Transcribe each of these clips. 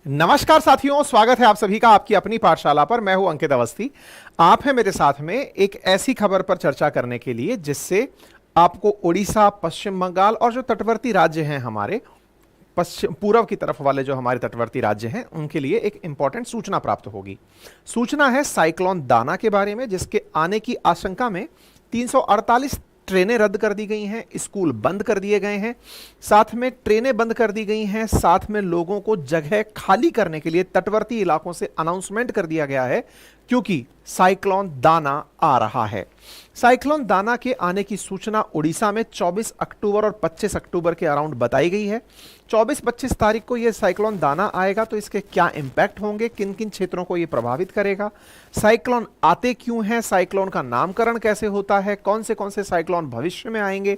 नमस्कार साथियों, स्वागत है आप सभी का आपकी अपनी पाठशाला पर। मैं हूं अंकित अवस्थी। आप हैं मेरे साथ में एक ऐसी खबर पर चर्चा करने के लिए जिससे आपको उड़ीसा, पश्चिम बंगाल और जो तटवर्ती राज्य हैं हमारे पश्चिम पूर्व की तरफ वाले जो हमारे तटवर्ती राज्य हैं उनके लिए एक इंपॉर्टेंट सूचना प्राप्त होगी। सूचना है साइक्लोन दाना के बारे में, जिसके आने की आशंका में 348 ट्रेनें रद्द कर दी गई हैं, स्कूल बंद कर दिए गए हैं, साथ में ट्रेनें बंद कर दी गई हैं, साथ में लोगों को जगह खाली करने के लिए तटवर्ती इलाकों से अनाउंसमेंट कर दिया गया है क्योंकि साइक्लोन दाना आ रहा है। साइक्लोन दाना के आने की सूचना उड़ीसा में 24 अक्टूबर और 25 अक्टूबर के अराउंड बताई गई है। 24-25 तारीख को यह साइक्लोन दाना आएगा तो इसके क्या इंपैक्ट होंगे, किन किन क्षेत्रों को यह प्रभावित करेगा, साइक्लोन आते क्यों हैं, साइक्लोन का नामकरण कैसे होता है, कौन से साइक्लोन भविष्य में आएंगे,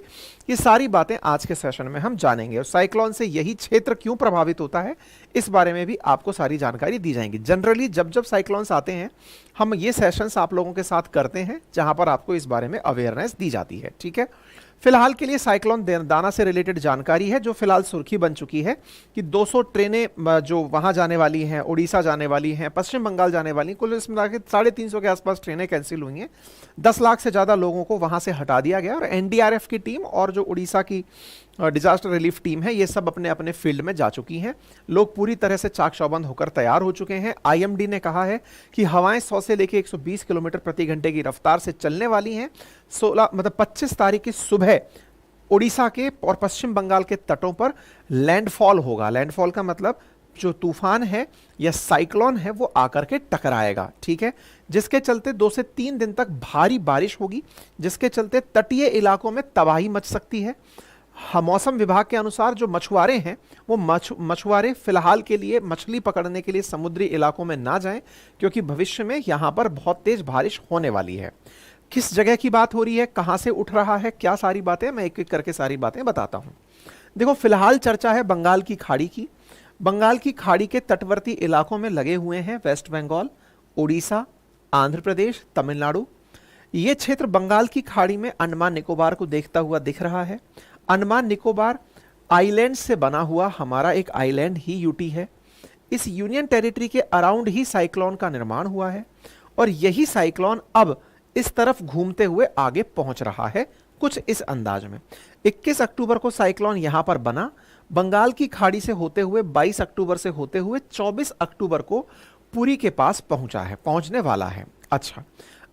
ये सारी बातें आज के सेशन में हम जानेंगे। और साइक्लोन से यही क्षेत्र क्यों प्रभावित होता है इस बारे में भी आपको सारी जानकारी दी जाएगी। जनरली जब जब साइक्लोन्स आते हैं हम ये सेशंस आप लोगों के साथ करते हैं जहां पर आपको इस बारे में अवेयरनेस दी जाती है। ठीक है, फिलहाल के लिए साइक्लोन दाना से रिलेटेड जानकारी है जो फिलहाल सुर्खी बन चुकी है कि 200 ट्रेनें जो वहां जाने वाली हैं, उड़ीसा जाने वाली हैं, पश्चिम बंगाल जाने वाली, कुल इसमें 350 के आसपास ट्रेनें कैंसिल हुई हैं। 10 लाख से ज़्यादा लोगों को वहां से हटा दिया गया और एनडीआरएफ की टीम और जो उड़ीसा की डिजास्टर रिलीफ टीम है ये सब अपने अपने फील्ड में जा चुकी हैं। लोग पूरी तरह से चाक चौबंद होकर तैयार हो चुके हैं। आईएमडी ने कहा है कि हवाएं 100 से लेकर 120 किलोमीटर प्रति घंटे की रफ्तार से चलने वाली हैं। 25 तारीख की सुबह उड़ीसा के और पश्चिम बंगाल के तटों पर लैंडफॉल होगा। लैंडफॉल का मतलब जो तूफान है या साइक्लोन है वो आकर के टकराएगा। ठीक है, जिसके चलते 2 से 3 दिन तक भारी बारिश होगी, जिसके चलते तटीय इलाकों में तबाही मच सकती है। मौसम विभाग के अनुसार जो मछुआरे हैं वो मछुआरे फिलहाल के लिए मछली पकड़ने के लिए समुद्री इलाकों में ना जाएं क्योंकि भविष्य में यहां पर बहुत तेज बारिश होने वाली है। किस जगह की बात हो रही है, कहां से उठ रहा है, क्या सारी बातें, मैं एक एक करके सारी बातें बताता हूं। देखो, फिलहाल चर्चा है बंगाल की खाड़ी की। बंगाल की खाड़ी के तटवर्ती इलाकों में लगे हुए हैं वेस्ट बंगाल, उड़ीसा, आंध्र प्रदेश, तमिलनाडु। ये क्षेत्र बंगाल की खाड़ी में अंडमान निकोबार को देखता हुआ दिख रहा है। अंडमान निकोबार आइलैंड से बना हुआ हमारा एक आइलैंड ही यूटी है। इस यूनियन टेरिटरी के अराउंड ही साइक्लोन का निर्माण हुआ है और यही साइक्लोन अब इस तरफ घूमते हुए आगे पहुंच रहा है कुछ इस अंदाज में। 21 अक्टूबर को साइक्लोन यहां पर बना, बंगाल की खाड़ी से होते हुए 22 अक्टूबर से होते हुए 24 अक्टूबर को पुरी के पास पहुंचने वाला है। अच्छा,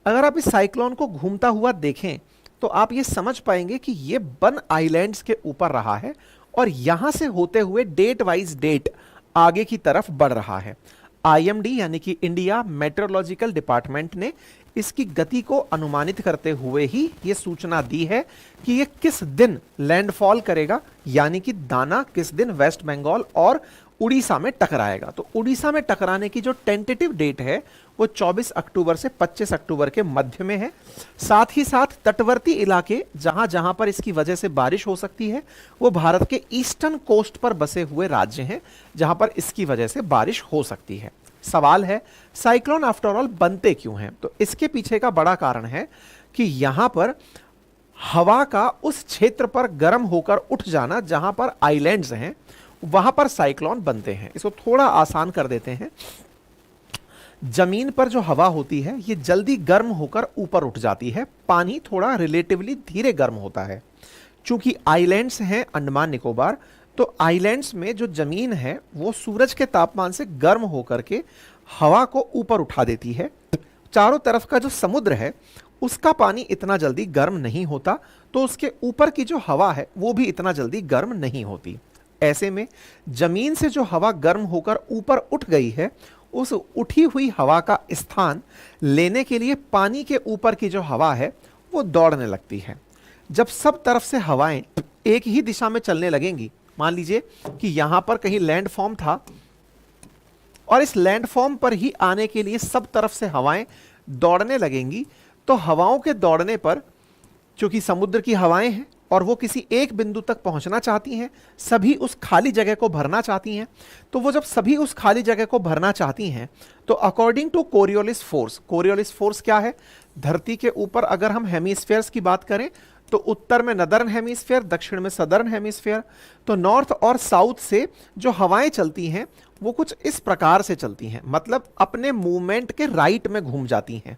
अगर आप इस साइक्लोन को घूमता हुआ देखें तो आप ये समझ पाएंगे कि ये बन आइलैंड्स के ऊपर रहा है और यहां से होते हुए डेट वाइज डेट आगे की तरफ बढ़ रहा है। आईएमडी यानी कि इंडिया मेट्रोलॉजिकल डिपार्टमेंट ने इसकी गति को अनुमानित करते हुए ही यह सूचना दी है कि यह किस दिन लैंडफॉल करेगा, यानी कि दाना किस दिन वेस्ट बंगाल और उड़ीसा में टकराएगा। तो उड़ीसा में टकराने की जो टेंटेटिव डेट है वो 24 अक्टूबर से 25 अक्टूबर के मध्य में है। साथ ही साथ तटवर्ती इलाके जहां जहां पर इसकी वजह से बारिश हो सकती है वो भारत के ईस्टर्न कोस्ट पर बसे हुए राज्य हैं जहां पर इसकी वजह से बारिश हो सकती है। सवाल है साइक्लोन आफ्टर ऑल बनते क्यों हैं? तो इसके पीछे का बड़ा कारण है कि यहां पर हवा का उस क्षेत्र पर गर्म होकर उठ जाना जहां पर आइलैंड्स हैं वहां पर साइक्लोन बनते हैं। इसको थोड़ा आसान कर देते हैं। जमीन पर जो हवा होती है ये जल्दी गर्म होकर ऊपर उठ जाती है, पानी थोड़ा रिलेटिवली धीरे गर्म होता है। चूंकि आइलैंड्स हैं अंडमान निकोबार, तो आइलैंड्स में जो जमीन है वो सूरज के तापमान से गर्म होकर के हवा को ऊपर उठा देती है। चारों तरफ का जो समुद्र है उसका पानी इतना जल्दी गर्म नहीं होता, तो उसके ऊपर की जो हवा है वो भी इतना जल्दी गर्म नहीं होती। ऐसे में जमीन से जो हवा गर्म होकर ऊपर उठ गई है उस उठी हुई हवा का स्थान लेने के लिए पानी के ऊपर की जो हवा है वो दौड़ने लगती है। जब सब तरफ से हवाएं एक ही दिशा में चलने लगेंगी, मान लीजिए कि यहां पर कहीं लैंडफॉर्म था और इस लैंडफॉर्म पर ही आने के लिए सब तरफ से हवाएं दौड़ने लगेंगी, तो हवाओं के दौड़ने पर चूंकि समुद्र की हवाएं हैं और वो किसी एक बिंदु तक पहुंचना चाहती हैं, सभी उस खाली जगह को भरना चाहती हैं, तो वो जब सभी उस खाली जगह को भरना चाहती हैं तो अकॉर्डिंग टू कोरियोलिस फोर्स क्या है, धरती के ऊपर अगर हम हेमिस्फेयर्स की बात करें तो उत्तर में नदर्न हेमिस्फेयर, दक्षिण में सदर्न हेमिस्फेयर, तो नॉर्थ और साउथ से जो हवाएं चलती हैं वो कुछ इस प्रकार से चलती हैं, मतलब अपने मूवमेंट के राइट में घूम जाती हैं,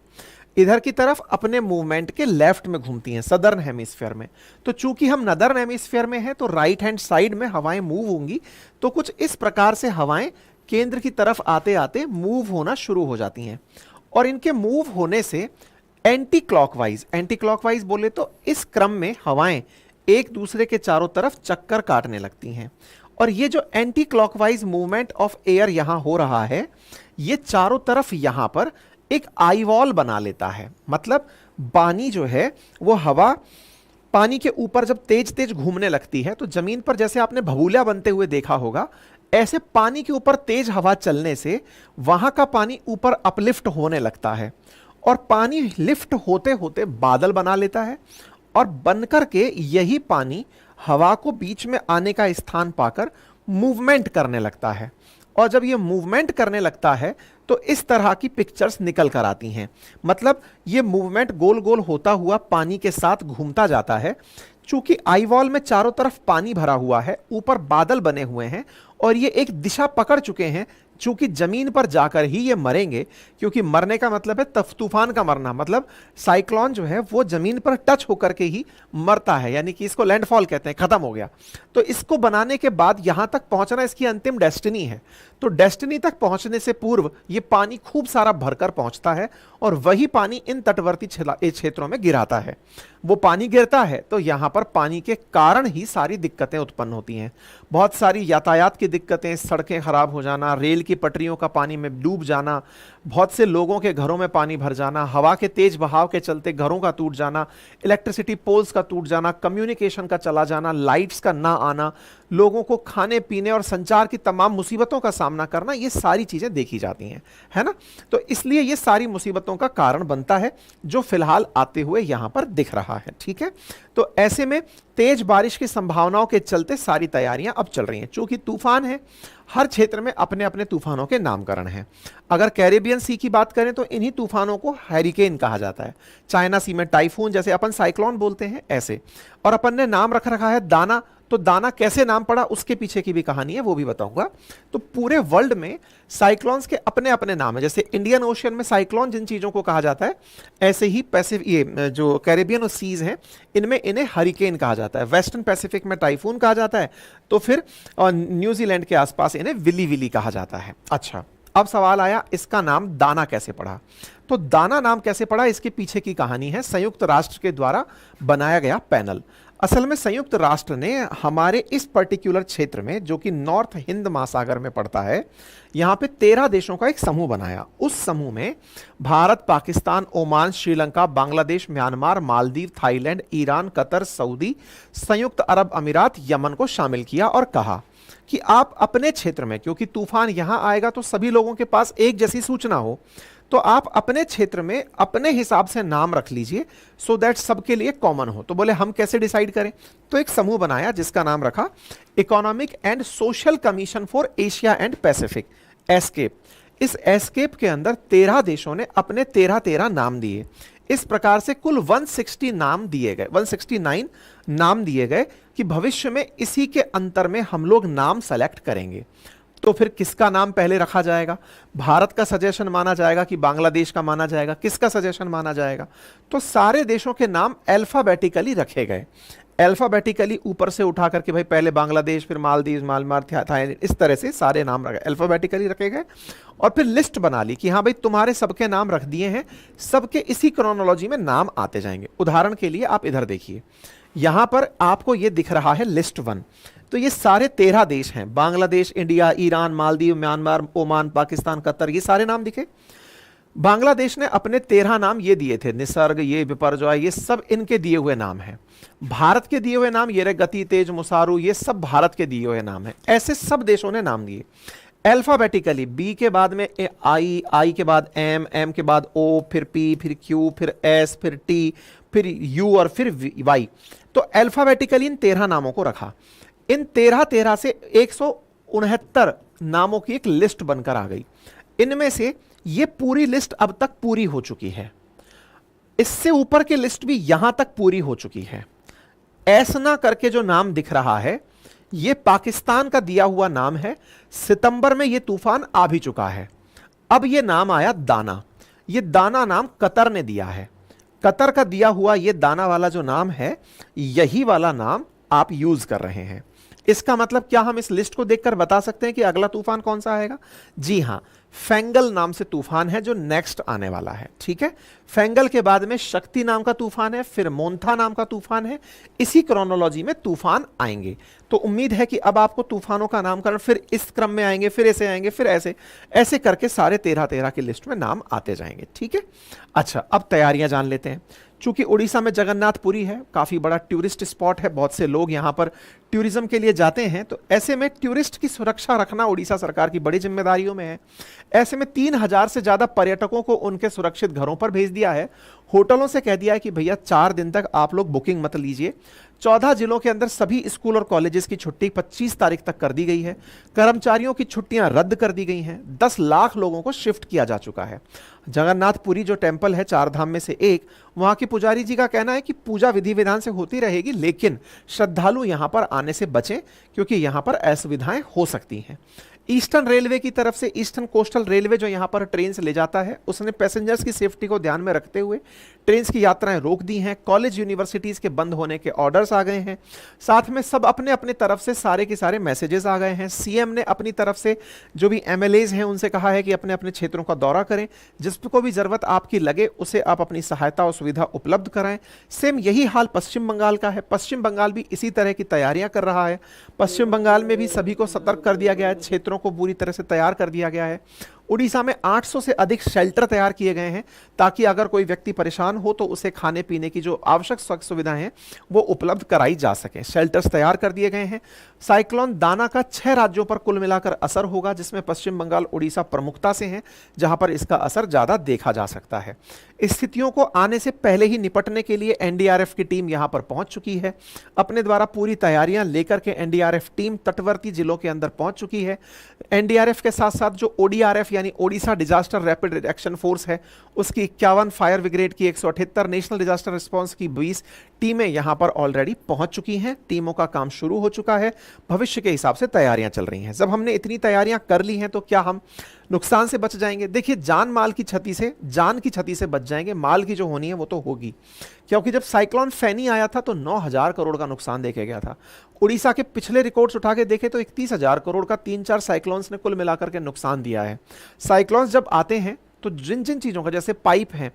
इधर की तरफ अपने मूवमेंट के लेफ्ट में घूमती हैं, सदर्न हेमिस्फीयर में। तो चूंकि हम नदर्न हेमिस्फीयर में हैं तो राइट हैंड साइड में हवाएं मूव होंगी, तो कुछ इस प्रकार से हवाएं केंद्र की तरफ आते आते मूव होना शुरू हो जाती हैं। और इनके मूव होने से एंटी क्लॉकवाइज बोले तो इस क्रम में हवाएं एक दूसरे के चारों तरफ चक्कर काटने लगती हैं। और ये जो anti clockwise movement of air यहां हो रहा है, ये चारों तरफ यहां पर एक आई वॉल बना लेता है। मतलब पानी जो है वो हवा पानी के ऊपर जब तेज तेज घूमने लगती है तो जमीन पर जैसे आपने भभूलिया बनते हुए देखा होगा, ऐसे पानी के ऊपर तेज हवा चलने से वहां का पानी ऊपर अपलिफ्ट होने लगता है और पानी लिफ्ट होते होते बादल बना लेता है और बनकर के यही पानी हवा को बीच में आने का स्थान पाकर मूवमेंट करने लगता है। और जब ये मूवमेंट करने लगता है तो इस तरह की पिक्चर्स निकल कर आती हैं। मतलब ये मूवमेंट गोल गोल होता हुआ पानी के साथ घूमता जाता है। चूंकि आई वॉल में चारों तरफ पानी भरा हुआ है, ऊपर बादल बने हुए हैं और ये एक दिशा पकड़ चुके हैं, चूंकि जमीन पर जाकर ही ये मरेंगे, क्योंकि मरने का मतलब है तूफान का मरना, मतलब साइक्लोन जो है वो जमीन पर टच होकर के ही मरता है, यानी कि इसको लैंडफॉल कहते हैं, खत्म हो गया। तो इसको बनाने के बाद यहां तक पहुंचना इसकी अंतिम डेस्टिनी है। तो डेस्टिनी तक पहुंचने से पूर्व ये पानी खूब सारा भरकर पहुंचता है और वही पानी इन तटवर्ती क्षेत्रों में गिराता है। वो पानी गिरता है तो यहां पर पानी के कारण ही सारी दिक्कतें उत्पन्न होती हैं। बहुत सारी यातायात की दिक्कतें, सड़कें खराब हो जाना, रेल की पटरियों का पानी में डूब जाना, बहुत से लोगों के घरों में पानी भर जाना, हवा के तेज बहाव के चलते घरों का टूट जाना, इलेक्ट्रिसिटी पोल्स का टूट जाना, कम्युनिकेशन का चला जाना, लाइट्स का ना आना, लोगों को खाने पीने और संचार की तमाम मुसीबतों का सामना करना, ये सारी चीजें देखी जाती हैं, है ना। तो इसलिए ये सारी मुसीबतों का कारण बनता है जो फिलहाल आते हुए यहां पर दिख रहा है। ठीक है, तो ऐसे में तेज बारिश की संभावनाओं के चलते सारी तैयारियां अब चल रही हैं। चूंकि तूफान है, हर क्षेत्र में अपने अपने तूफानों के नामकरण हैं। अगर कैरेबियन सी की बात करें तो इन्हीं तूफानों को हैरिकेन कहा जाता है। चाइना सी में टाइफून, जैसे अपन साइक्लोन बोलते हैं ऐसे। और अपन ने नाम रख रखा है दाना, तो दाना कैसे नाम पड़ा उसके पीछे की भी कहानी है, वो भी बताऊंगा। तो पूरे वर्ल्ड में साइक्लोन्स के अपने अपने नाम है। जैसे इंडियन ओशियन में साइक्लोन जिन चीजों को कहा जाता है, ऐसे ही पैसिफिक, ये जो कैरेबियन सीज हैं, इनमें इन्हें हरिकेन कहा जाता है। वेस्टर्न पैसिफिक में टाइफून कहा जाता है, तो फिर न्यूजीलैंड के आसपास इन्हें विली विली कहा जाता है। अच्छा, अब सवाल आया इसका नाम दाना कैसे पड़ा। तो दाना नाम कैसे पड़ा, इसके पीछे की कहानी है संयुक्त राष्ट्र के द्वारा बनाया गया पैनल। असल में संयुक्त राष्ट्र ने हमारे इस पर्टिकुलर क्षेत्र में, जो कि नॉर्थ हिंद महासागर में पड़ता है, यहां पे 13 देशों का एक समूह बनाया। उस समूह में Bharat, Pakistan, Oman, Sri Lanka, Bangladesh, Myanmar, Maldives, Thailand, Iran, Qatar, Saudi, संयुक्त अरब अमीरात, यमन को शामिल किया और कहा कि आप अपने क्षेत्र में, क्योंकि तूफान यहां आएगा तो सभी लोगों के पास एक जैसी सूचना हो, तो आप अपने क्षेत्र में अपने हिसाब से नाम रख लीजिए, सो दैट सबके लिए कॉमन हो। तो बोले हम कैसे डिसाइड करें, तो एक समूह बनाया जिसका नाम रखा economic and social commission for Asia and Pacific, escape. इस एस्केप के अंदर 13 देशों ने अपने 13 नाम दिए। इस प्रकार से कुल 160 नाम दिए गए, 169 नाम दिए गए कि भविष्य में इसी के अंतर में हम लोग नाम सेलेक्ट करेंगे। तो फिर किसका नाम पहले रखा जाएगा, भारत का सजेशन माना जाएगा कि बांग्लादेश का माना जाएगा, किसका सजेशन माना जाएगा। तो सारे देशों के नाम अल्फाबेटिकली रखे गए, अल्फाबेटिकली ऊपर से उठा करके, भाई पहले बांग्लादेश, फिर मालदीव, म्यांमार, थाईलैंड, इस तरह से सारे नाम रखे, अल्फाबेटिकली रखे गए। और फिर लिस्ट बना ली कि हाँ भाई तुम्हारे सबके नाम रख दिए हैं, सबके इसी क्रोनोलॉजी में नाम आते जाएंगे। उदाहरण के लिए आप इधर देखिए, यहां पर आपको यह दिख रहा है लिस्ट 1। तो ये सारे 13 देश हैं, Bangladesh, India, Iran, Maldives, Myanmar, Oman, Pakistan, Qatar, ये सारे नाम दिखे। बांग्लादेश ने अपने 13 नाम ये दिए थे, निसर्ग, ये विपर्जय, ये सब इनके दिए हुए नाम हैं। भारत के दिए हुए नाम ये रहे, गति, तेज, मुसारू, ये सब भारत के दिए हुए नाम हैं। ऐसे सब देशों ने नाम दिए अल्फाबेटिकली, बी के बाद में आई, आई के बाद एम, एम के बाद ओ, फिर पी, फिर क्यू, फिर एस, फिर टी, फिर यू और फिर वाई। तो अल्फाबेटिकली इन 13 नामों को रखा। इन 13 से 169 नामों की एक लिस्ट बनकर आ गई। इनमें से ये पूरी लिस्ट अब तक पूरी हो चुकी है, इससे ऊपर की लिस्ट भी यहां तक पूरी हो चुकी है। ऐसा ना करके जो नाम दिख रहा है, ये पाकिस्तान का दिया हुआ नाम है। सितंबर में ये तूफान आ भी चुका है। अब ये नाम आया दाना। ये दाना नाम कतर ने दिया है। कतर का दिया हुआ ये दाना वाला जो नाम है, यही वाला नाम आप यूज कर रहे हैं। इसका मतलब क्या हम इस लिस्ट को देखकर बता सकते हैं कि अगला तूफान कौन सा आएगा? जी हां, फेंगल नाम से तूफान है जो नेक्स्ट आने वाला है। ठीक है, फेंगल के बाद में शक्ति नाम का तूफान है, फिर मोन्था नाम का तूफान है। इसी क्रोनोलॉजी में तूफान आएंगे। तो उम्मीद है कि अब आपको तूफानों का नामकरण फिर इस क्रम में आएंगे, फिर ऐसे आएंगे, फिर ऐसे ऐसे करके सारे 13-13 की लिस्ट में नाम आते जाएंगे। ठीक है, अच्छा अब तैयारियां जान लेते हैं। चूंकि उड़ीसा में जगन्नाथपुरी है, काफी बड़ा टूरिस्ट स्पॉट है, बहुत से लोग यहां पर टूरिज्म के लिए जाते हैं, तो ऐसे में टूरिस्ट की सुरक्षा रखना उड़ीसा सरकार की बड़ी जिम्मेदारियों में है। ऐसे में 3000 से ज्यादा पर्यटकों को उनके सुरक्षित घरों पर भेज दिया है। होटलों से कह दिया है कि भैया 4 दिन तक आप लोग बुकिंग मत लीजिए। 14 जिलों के अंदर सभी स्कूल और कॉलेजेस की छुट्टी 25 तारीख तक कर दी गई है। कर्मचारियों की छुट्टियां रद्द कर दी गई हैं। 10 लाख लोगों को शिफ्ट किया जा चुका है। जगन्नाथपुरी जो टेंपल है 4 धाम में से एक, वहां के पुजारी जी का कहना है कि पूजा विधि विधान से होती रहेगी, लेकिन श्रद्धालु यहां पर आने से बचें क्योंकि यहां पर असुविधाएं हो सकती हैं। ईस्टर्न रेलवे की तरफ से, ईस्टर्न कोस्टल रेलवे जो यहां पर ट्रेन से ले जाता है, उसने पैसेंजर्स की सेफ्टी को ध्यान में रखते हुए ट्रेन की यात्राएं रोक दी हैं। कॉलेज यूनिवर्सिटीज के बंद होने के ऑर्डर्स आ गए हैं। साथ में सब अपने अपने तरफ से सारे के सारे मैसेजेस आ गए हैं। सीएम ने अपनी तरफ से जो भी एमएलएज हैं उनसे कहा है कि अपने अपने क्षेत्रों का दौरा करें, जिसको भी जरूरत आपकी लगे उसे आप अपनी सहायता और सुविधा उपलब्ध कराएं। सेम यही हाल पश्चिम बंगाल का है। पश्चिम बंगाल भी इसी तरह की तैयारियां कर रहा है। पश्चिम बंगाल में भी सभी को सतर्क कर दिया गया है, क्षेत्रों को पूरी तरह से तैयार कर दिया गया है। उड़ीसा में 800 से अधिक शेल्टर तैयार किए गए हैं ताकि अगर कोई व्यक्ति परेशान हो तो उसे खाने पीने की जो आवश्यक सुविधाएं हैं वो उपलब्ध कराई जा सके। शेल्टर्स तैयार कर दिए गए हैं। साइक्लोन दाना का 6 राज्यों पर कुल मिलाकर असर होगा, जिसमें पश्चिम बंगाल उड़ीसा प्रमुखता से हैं, जहां पर इसका असर ज्यादा देखा जा सकता है। स्थितियों को आने से पहले ही निपटने के लिए एनडीआरएफ की टीम यहां पर पहुंच चुकी है। अपने द्वारा पूरी तैयारियां लेकर के एनडीआरएफ टीम तटवर्ती जिलों के अंदर पहुंच चुकी है। एनडीआरएफ के साथ साथ जो ओडीआरएफ यानी Odisha disaster rapid action force है, उसकी 51, फायर ब्रिगेड की 178, नेशनल डिजास्टर रिस्पांस की 20 टीमें यहां पर ऑलरेडी पहुंच चुकी हैं। टीमों का काम शुरू हो चुका है। भविष्य के हिसाब से तैयारियां चल रही हैं। जब हमने इतनी तैयारियां कर ली हैं तो क्या हम नुकसान से बच जाएंगे? देखिए, जान की क्षति से बच जाएंगे। माल की जो होनी है वो तो होगी, क्योंकि जब साइक्लोन फैनी आया था तो 9000 करोड़ का नुकसान देखा गया था। उड़ीसा के पिछले रिकॉर्ड्स उठा के देखें तो 31,000 करोड़ का 3-4 साइक्लोन्स ने कुल मिलाकर के नुकसान दिया है। साइक्लोन्स जब आते हैं तो जिन जिन चीज़ों का, जैसे पाइप हैं,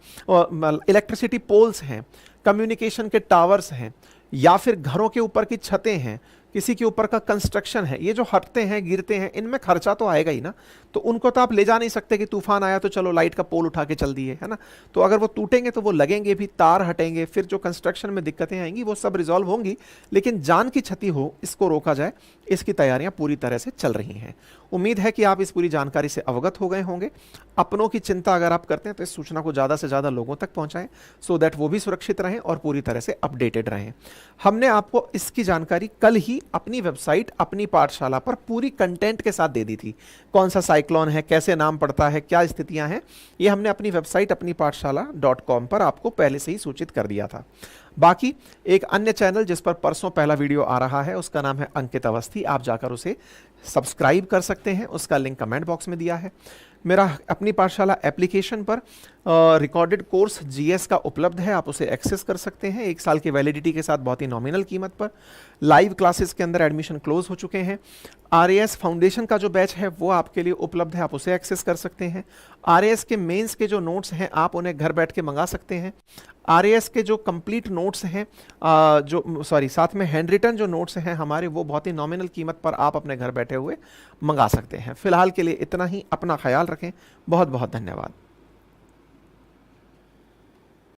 इलेक्ट्रिसिटी पोल्स हैं, कम्युनिकेशन के टावर्स हैं, या फिर घरों के ऊपर की छतें हैं, किसी के ऊपर का कंस्ट्रक्शन है, ये जो हटते हैं गिरते हैं, इनमें खर्चा तो आएगा ही ना। तो उनको तो आप ले जा नहीं सकते कि तूफान आया तो चलो लाइट का पोल उठा के चल दिए, है ना। तो अगर वो टूटेंगे तो वो लगेंगे भी, तार हटेंगे, फिर जो कंस्ट्रक्शन में दिक्कतें आएंगी वो सब रिजॉल्व होंगी। लेकिन जान की क्षति हो, इसको रोका जाए, इसकी तैयारियां पूरी तरह से चल रही हैं। उम्मीद है कि आप इस पूरी जानकारी से अवगत हो गए होंगे। अपनों की चिंता अगर आप करते हैं तो इस सूचना को ज़्यादा से ज़्यादा लोगों तक पहुंचाएं, सो दैट वो भी सुरक्षित रहें और पूरी तरह से अपडेटेड रहें। हमने आपको इसकी जानकारी कल ही अपनी वेबसाइट अपनी पाठशाला पर पूरी कंटेंट के साथ दे दी थी। कौन सा साइक्लोन है, कैसे नाम पड़ता है, क्या स्थितियां हैं, ये हमने अपनी वेबसाइट अपनी पाठशाला.com पर आपको पहले से ही सूचित कर दिया था। बाकी एक अन्य चैनल जिस पर परसों पहला वीडियो आ रहा है, उसका नाम है अंकित अवस्थी। आप जाकर उसे सब्सक्राइब कर सकते हैं, उसका लिंक कमेंट बॉक्स में दिया है। मेरा अपनी पाठशाला एप्लीकेशन पर रिकॉर्डेड कोर्स जीएस का उपलब्ध है, आप उसे एक्सेस कर सकते हैं 1 साल की वैलिडिटी के साथ, बहुत ही नॉमिनल कीमत पर। लाइव क्लासेस के अंदर एडमिशन क्लोज हो चुके हैं। आरएएस फाउंडेशन का जो बैच है वो आपके लिए उपलब्ध है, आप उसे एक्सेस कर सकते हैं। आरएएस के मेंस के जो नोट्स हैं आप उन्हें घर बैठ के मंगा सकते हैं। आरएएस के जो कंप्लीट नोट्स हैं, साथ में हैंड रिटन जो नोट्स हैं हमारे, वो बहुत ही नॉमिनल कीमत पर आप अपने घर बैठे हुए मंगा सकते हैं। फिलहाल के लिए इतना ही। अपना ख्याल रखें। बहुत बहुत धन्यवाद।